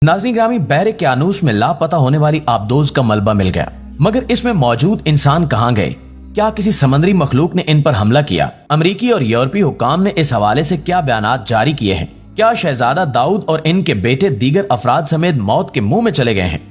नाज़रीन ग्रामी, बहरे क्यानूस में लापता होने वाली आबदोज का मलबा मिल गया, मगर इसमें मौजूद इंसान कहां गए? क्या किसी समुद्री मखलूक ने इन पर हमला किया? अमरीकी और यूरोपीय हुकाम ने इस हवाले से क्या बयानात जारी किए हैं? क्या शहजादा दाऊद और इनके बेटे दीगर अफराद समेत मौत के मुंह में चले गए हैं?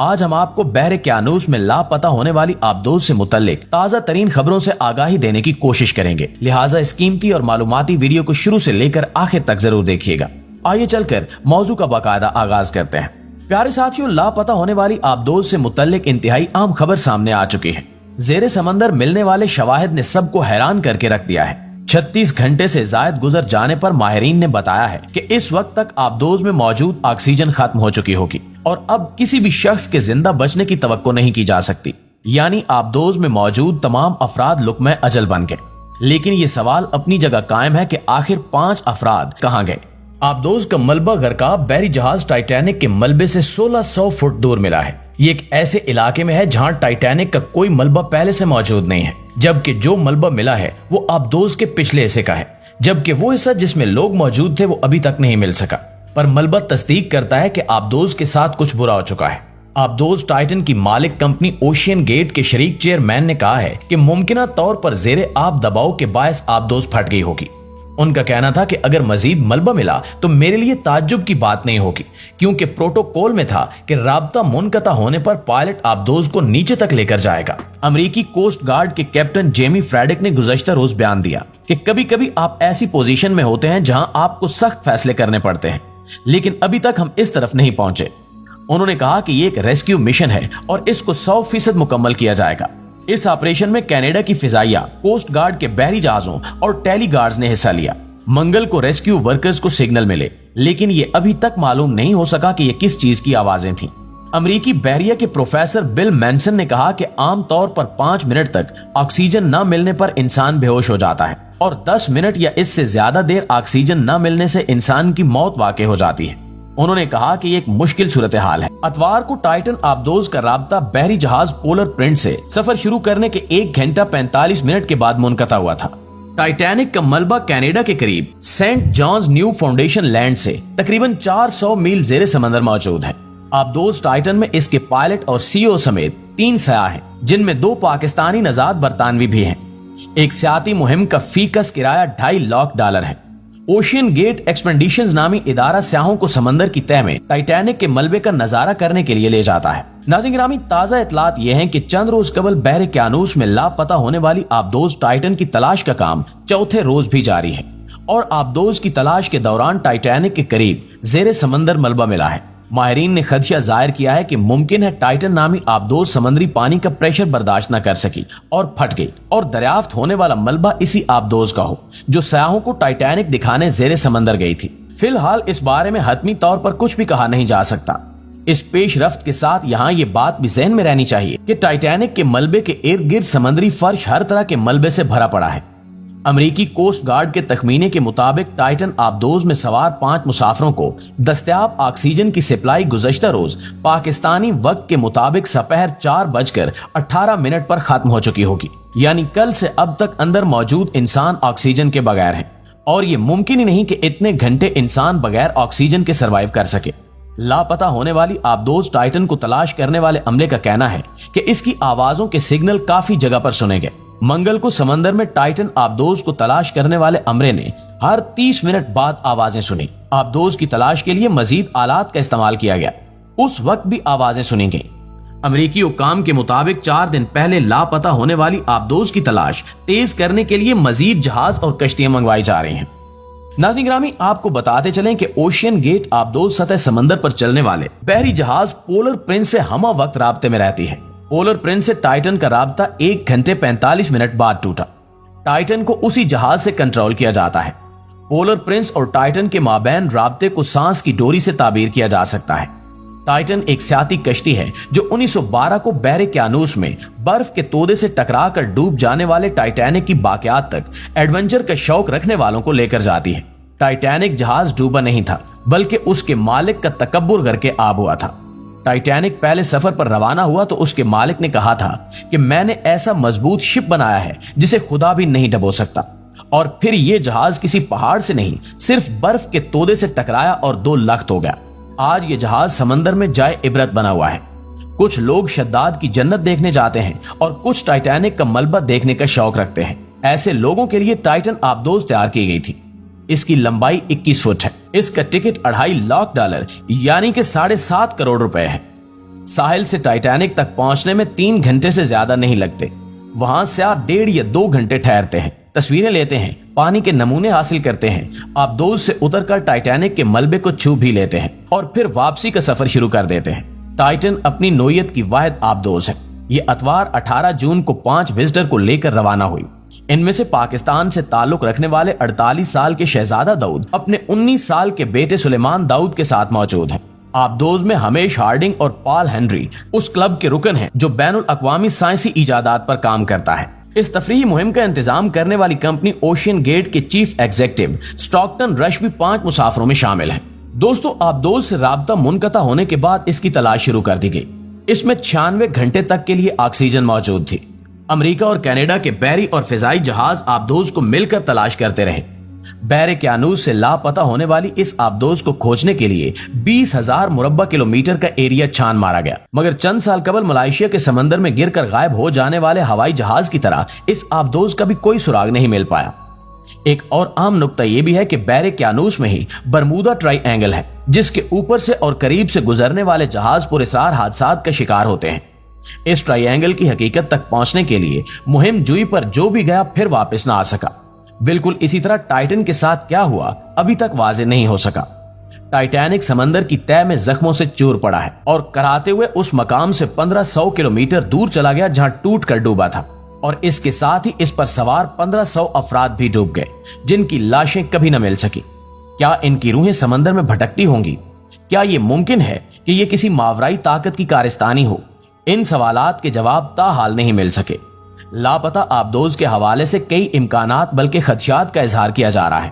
आज हम आपको बहरे क्यानूस में लापता होने वाली आबदोज से मुतल्लिक ताज़ा तरीन खबरों से आगाही देने की कोशिश करेंगे, लिहाजा इस कीमती और मालूमाती वीडियो को शुरू से लेकर आखिर तक जरूर देखिएगा। आइए चलकर मौजू का बाकायदा आगाज करते हैं। प्यारे साथियों, लापता होने वाली आबदोज से मुतल्लिक इंतहाई आम खबर सामने आ चुकी है। जेरे समंदर मिलने वाले शवाहिद ने सबको हैरान करके रख दिया है। 36 घंटे से जायद गुजर जाने पर माहिरीन ने बताया है कि इस वक्त तक आबदोज में मौजूद ऑक्सीजन खत्म हो चुकी होगी और अब किसी भी शख्स के जिंदा बचने की तवक्को नहीं की जा सकती। यानी आबदोज में मौजूद तमाम अफराद लुक्मे अजल बन गए। लेकिन ये सवाल अपनी जगह कायम है कि आखिर 5 अफराद कहाँ गए? आबदोज का मलबा गरकाब बहरी जहाज टाइटैनिक के मलबे से 1600 फुट दूर मिला है। ये एक ऐसे इलाके में है जहां टाइटैनिक का कोई मलबा पहले से मौजूद नहीं है, जबकि जो मलबा मिला है वो आबदोज के पिछले हिस्से का है, जबकि वो हिस्सा जिसमें लोग मौजूद थे वो अभी तक नहीं मिल सका। पर मलबा तस्दीक करता है कि आबदोज के साथ कुछ बुरा हो चुका है। आबदोज टाइटन की मालिक कंपनी ओशियन गेट के शरीक चेयरमैन ने कहा है कि मुमकिना तौर पर जेरे आब दबाव के बायस आबदोज फट गई होगी। उनका कहना था कि अगर मजीद मलबा मिला तो मेरे लिए ताज्जुब की बात नहीं होगी, क्योंकि प्रोटोकॉल में था कि राब्ता मुनकता होने पर पायलट आबदोज को नीचे तक लेकर जाएगा। अमेरिकी कोस्ट गार्ड के कैप्टन जेमी फ्रेडिक ने गुज़श्ता रोज बयान दिया कि कभी कभी आप ऐसी पोजीशन में होते हैं जहां आपको सख्त फैसले करने पड़ते हैं, लेकिन अभी तक हम इस तरफ नहीं पहुंचे। उन्होंने कहा कि ये एक रेस्क्यू मिशन है और इसको 100% मुकम्मल किया जाएगा। इस ऑपरेशन में कनाडा की फिजाइया, कोस्ट गार्ड के बहरी जहाजों और टेली गार्ड्स ने हिस्सा लिया। मंगल को रेस्क्यू वर्कर्स को सिग्नल मिले, लेकिन ये अभी तक मालूम नहीं हो सका कि ये किस चीज की आवाजें थीं। अमेरिकी बहरिया के प्रोफेसर बिल मैनसन ने कहा कि आमतौर पर 5 मिनट तक ऑक्सीजन न मिलने पर इंसान बेहोश हो जाता है और 10 मिनट या इससे ज्यादा देर ऑक्सीजन न मिलने से इंसान की मौत वाक़ई हो जाती है। उन्होंने कहा कि ये एक मुश्किल सूरत हाल है। अतवार को टाइटन आबदोज का राब्ता बहरी जहाज पोलर प्रिंस से सफर शुरू करने के 1 घंटा 45 मिनट के बाद मुनक़ता हुआ था। टाइटैनिक का मलबा कनाडा के करीब Saint John's Newfoundland से तकरीबन 400 मील जेरे समंदर मौजूद है। आबदोज टाइटन में इसके पायलट और सीईओ समेत 3 सयाह हैं, जिनमें 2 पाकिस्तानी नजात बरतानवी भी हैं। एक सियाती मुहिम का फीकस किराया $2.5 लाख है। ओशियन गेट एक्सपेडिशंस नामी इदारा सयाहों को समंदर की तह में टाइटैनिक के मलबे का नजारा करने के लिए ले जाता है। नाज़रीन ग्रामी, ताज़ा इतलात ये हैं कि चंद रोज कबल बहरे क्यानूस में लापता होने वाली आबदोज टाइटन की तलाश का काम चौथे रोज भी जारी है और आबदोज की तलाश के दौरान टाइटैनिक के करीब जेरे समंदर मलबा मिला है। माहिरीन ने खदशा जाहिर किया है कि मुमकिन है टाइटन नामी आबदोज समंदरी पानी का प्रेशर बर्दाश्त न कर सकी और फट गई और दरियाफ्त होने वाला मलबा इसी आबदोज का हो जो सयाहों को टाइटैनिक दिखाने जेरे समंदर गई थी। फिलहाल इस बारे में हतमी तौर पर कुछ भी कहा नहीं जा सकता। इस पेश रफ्त के साथ यहाँ ये बात भी जहन में रहनी चाहिए कि टाइटैनिक के मलबे के इर्द गिर्द समंदरी फर्श हर तरह के मलबे से भरा पड़ा है। अमेरिकी कोस्ट गार्ड के तखमीने के मुताबिक टाइटन आबदोज में सवार 5 मुसाफिरों को दस्तयाब ऑक्सीजन की सप्लाई गुज़श्ता रोज पाकिस्तानी वक्त के मुताबिक सपहर 4:18 पर खत्म हो चुकी होगी। यानी कल से अब तक अंदर मौजूद इंसान ऑक्सीजन के बगैर हैं और ये मुमकिन ही नहीं कि इतने घंटे इंसान बगैर ऑक्सीजन के सर्वाइव कर सके। लापता होने वाली आबदोज टाइटन को तलाश करने वाले अमले का कहना है कि इसकी आवाजों के सिग्नल काफी जगह पर सुने गए। मंगल को समंदर में टाइटन आबदोज को तलाश करने वाले अमले ने हर 30 मिनट बाद आवाजें सुनी। आबदोज की तलाश के लिए मजीद आलात का इस्तेमाल किया गया। उस वक्त भी आवाजें सुनी गई। अमेरिकी हुकाम के मुताबिक 4 दिन पहले लापता होने वाली आबदोज की तलाश तेज करने के लिए मजीद जहाज और कश्तियां मंगवाई जा रही हैं। नाज़रीन ग्रामी, आपको बताते चलें कि ओशियन गेट आबदोज सतह समंदर पर चलने वाले बहरी जहाज पोलर प्रिंस से हमा वक्त राब्ते में रहती है। पोलर प्रिंस से टाइटन का राब्ता 1 घंटे 45 मिनट बाद टूटा। टाइटन को उसी जहाज से कंट्रोल किया जाता है। पोलर प्रिंस और टाइटन के माबैन राब्ते को सांस की डोरी से ताबीर किया जा सकता है। टाइटन एक सियाती कश्ती है जो 1912 को बहरे क्यानूस में बर्फ के तोदे से टकरा कर डूब जाने वाले टाइटैनिक की बाकियात तक एडवेंचर का शौक रखने वालों को लेकर जाती है। टाइटैनिक जहाज डूबा नहीं था, बल्कि उसके मालिक का तकब्बुर करके आब हुआ था। टाइटैनिक पहले सफर पर रवाना हुआ तो उसके मालिक ने कहा था कि मैंने ऐसा मजबूत शिप बनाया है जिसे खुदा भी नहीं डबो सकता, और फिर ये जहाज किसी पहाड़ से नहीं सिर्फ बर्फ के तोदे से टकराया और 2 लख्त हो गया। आज ये जहाज समंदर में जाए इबरत बना हुआ है। कुछ लोग शद्दाद की जन्नत देखने जाते हैं और कुछ टाइटैनिक का मलबा देखने का शौक रखते हैं। ऐसे लोगों के लिए टाइटन आबदोज तैयार की गई थी। इसकी लंबाई 21 फुट है। इसका टिकट $2.5 लाख यानी कि 7.5 करोड़ रुपए है। साहिल से टाइटैनिक तक पहुंचने में 3 घंटे से ज्यादा नहीं लगते। वहां से आप 1.5 या 2 घंटे ठहरते हैं, तस्वीरें लेते हैं, पानी के नमूने हासिल करते हैं, आबदोज से उतरकर टाइटैनिक के मलबे को छू भी लेते हैं और फिर वापसी का सफर शुरू कर देते हैं। टाइटन अपनी नोयत की वाहिद आबदोज है। ये अतवार 18 जून को 5 विजिटर को लेकर रवाना हुई। इनमें से पाकिस्तान से ताल्लुक रखने वाले 48 साल के शहजादा दाऊद अपने 19 साल के बेटे सुलेमान दाऊद के साथ मौजूद हैं। आबदोज में हमेश हार्डिंग और पॉल हेनरी उस क्लब के रुकन हैं जो बैनुल अक़वामी साइंसी इजादात पर काम करता है। इस तफरीही मुहिम का इंतजाम करने वाली कंपनी ओशियन गेट के चीफ एग्जीक्यूटिव स्टॉकटन रश भी 5 मुसाफिरों में शामिल हैं। दोस्तों, आबदोज से राब्ता मुनक़ता होने के बाद इसकी तलाश शुरू कर दी गई। इसमें 96 घंटे तक के लिए ऑक्सीजन मौजूद थी। अमेरिका और कनाडा के बहरी और फिजाई जहाज आबदोज को मिलकर तलाश करते रहे। बहरे क्यानूस से लापता होने वाली इस आबदोज को खोजने के लिए 20,000 मुरब्बा किलोमीटर का एरिया छान मारा गया, मगर चंद साल कबल मलेशिया के समंदर में गिरकर गायब हो जाने वाले हवाई जहाज की तरह इस आबदोज का भी कोई सुराग नहीं मिल पाया। एक और आम नुक्ता यह भी है कि बहरे क्यानूस में ही बरमूदा ट्राइएंगल है, जिसके ऊपर से और करीब से गुजरने वाले जहाज पुरसार हादसात का शिकार होते हैं। इस ट्राइएंगल की हकीकत तक पहुंचने के लिए मुहिम जुई पर जो भी गया फिर वापस ना आ सका। बिल्कुल इसी तरह टाइटन के साथ क्या हुआ अभी तक वाज़ेह नहीं हो सका। टाइटैनिक समंदर की तह में जख्मों से चूर पड़ा है और कराते हुए उस मकाम से 1500 किलोमीटर दूर चला गया जहां टूट कर डूबा था, और इसके साथ ही इस पर सवार 1500 अफराद भी डूब गए, जिनकी लाशें कभी न मिल सकी। क्या इनकी रूहें समंदर में भटकती होंगी? क्या यह मुमकिन है कि यह किसी मावराई ताकत की कारस्तानी हो? इन सवालात के जवाब ताहाल नहीं मिल सके। लापता आबदोज के हवाले से कई इम्कानात बल्कि खदशात का इजहार किया जा रहा है।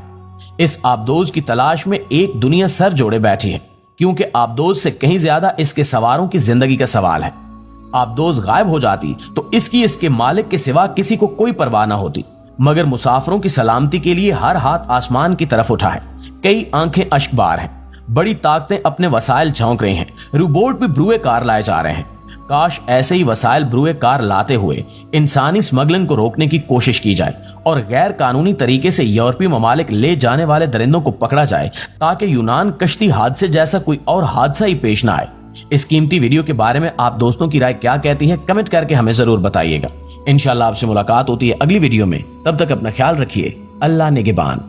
इस आबदोज की तलाश में एक दुनिया सर जोड़े बैठी है, क्योंकि आबदोज से कहीं ज्यादा इसके सवारों की जिंदगी का सवाल है। आबदोज गायब हो जाती तो इसके मालिक के सिवा किसी को कोई परवाह ना होती, मगर मुसाफिरों की सलामती के लिए हर हाथ आसमान की तरफ उठा है। कई आंखें अश्कबार हैं, बड़ी ताकतें अपने वसाइल झोंक रही हैं, रोबोट भी ब्रुए कार लाए जा रहे हैं। काश ऐसे ही वसाइल ब्रुए कार लाते हुए इंसानी स्मगलिंग को रोकने की कोशिश की जाए और गैर कानूनी तरीके से यूरोपीय ममालिक ले जाने वाले दरिंदों को पकड़ा जाए, ताकि यूनान कश्ती हादसे जैसा कोई और हादसा ही पेश ना आए। इस कीमती वीडियो के बारे में आप दोस्तों की राय क्या कहती है, कमेंट करके हमें जरूर बताइएगा। इंशाल्लाह आपसे मुलाकात होती है अगली वीडियो में। तब तक अपना ख्याल रखिए। अल्लाह निगहबान।